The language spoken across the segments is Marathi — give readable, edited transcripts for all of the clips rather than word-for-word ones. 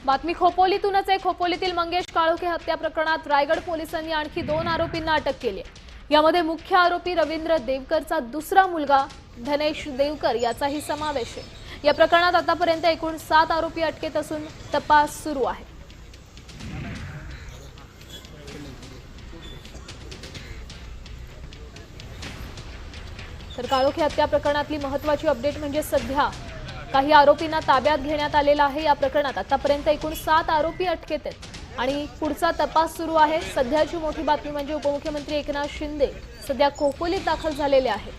बातमी खोपोलीतूनच आहे। खोपोलीतील मंगेश काळोखे हत्या प्रकरणात रायगड पोलिसांनी आणखी 2 आरोपींना अटक केली आहे। यामध्ये मुख्य आरोपी रवींद्र देवकरचा दुसरा मुलगा धनेश देवकर याचाही समावेश आहे। या प्रकरणात आतापर्यंत एकूण 7 आरोपी अटकेत असून तपास सुरू आहे। तर काळोखे हत्या प्रकरणातली महत्त्वाची अपडेट म्हणजे सध्या काही आरोपींना ताब्यात घेण्यात आलेला आहे। या प्रकरणात आतापर्यंत एकूण 7 आरोपी अटकेत आहेत आणि पुढचा तपास सुरू आहे। सध्याची मोठी बातमी म्हणजे उपमुख्यमंत्री एकनाथ शिंदे सध्या खोपोलीत दाखल झालेले आहेत।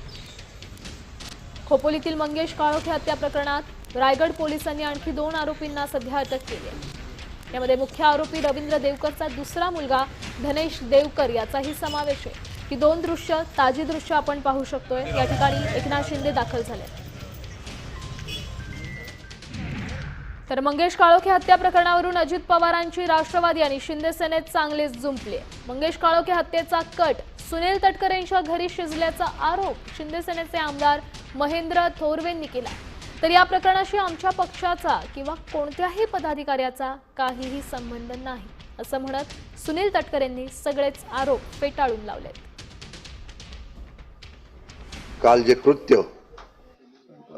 खोपोलीतील मंगेश काळोखे हत्या प्रकरणात रायगड पोलिसांनी आणखी 2 आरोपींना सध्या अटक केली आहे। यामध्ये मुख्य आरोपी रवींद्र देवकरचा दुसरा मुलगा धनेश देवकर याचाही समावेश आहे। ही 2 दृश्य ताजी दृश्य आपण पाहू शकतोय। या ठिकाणी एकनाथ शिंदे दाखल झाले। तर मंगेश काळोखे हत्या प्रकरणावरून अजित पवारांची राष्ट्रवादी आणि शिंदे सेनेत चांगलीच जुंपली। मंगेश काळोखे हत्येचा कट सुनील तटकरे यांच्या घरी शिजल्याचा आरोप शिंदे सेनेचे आमदार महेंद्र थोरवेंनी केला। तर या प्रकरणाशी आमच्या पक्षाचा किंवा कोणत्याही पदाधिकाऱ्याचा काहीही संबंध नाही असं म्हणत सुनील तटकरेंनी सगळेच आरोप फेटाळून लावले। काल जे कृत्य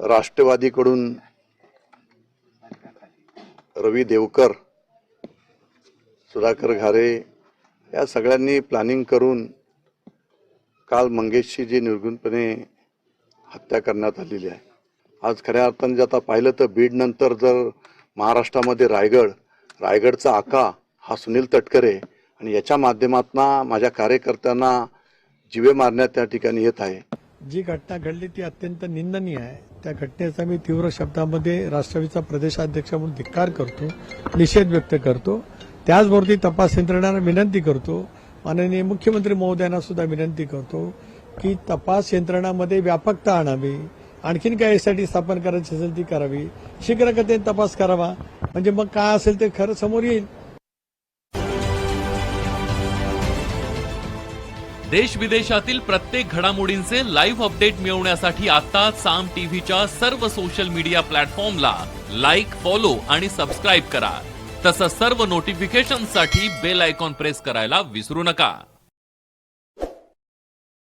राष्ट्रवादीकडून रवी देवकर, सुधाकर घारे या सगळ्यांनी प्लॅनिंग करून काल मंगेशची जी निर्गुणपणे हत्या करण्यात आलेली आहे। आज खऱ्या अर्थाने जर आता पाहिलं तर बीड नंतर जर महाराष्ट्रामध्ये रायगडचा आका हा सुनील तटकरे आणि याच्या माध्यमातून माझ्या कार्यकर्त्यांना जीवे मारण्यात त्या ठिकाणी येत आहे। जी घटना घडली ती अत्यंत निंदनीय आहे। त्या घटनेचा मी तीव्र शब्दामध्ये राष्ट्रवादीचा प्रदेशाध्यक्ष म्हणून धिक्कार करतो, निषेध व्यक्त करतो। त्याचबरोबर तपास यंत्रणांना विनंती करतो, माननीय मुख्यमंत्री महोदयांना सुद्धा विनंती करतो की तपास यंत्रणांमध्ये व्यापकता आणावी, आणखीन काय यासाठी स्थापन करायची असेल ती करावी, शीघ्रगतीने तपास करावा, म्हणजे मग काय असेल ते खरं समोर येईल। देश विदेशातील प्रत्येक घडामोडींचे लाईव्ह अपडेट मिळवण्यासाठी आता साम टीव्हीच्या सर्व सोशल मीडिया प्लॅटफॉर्मला लाईक, फॉलो आणि सबस्क्राईब करा। तसंच सर्व नोटिफिकेशनसाठी बेल आयकॉन प्रेस करायला विसरू नका।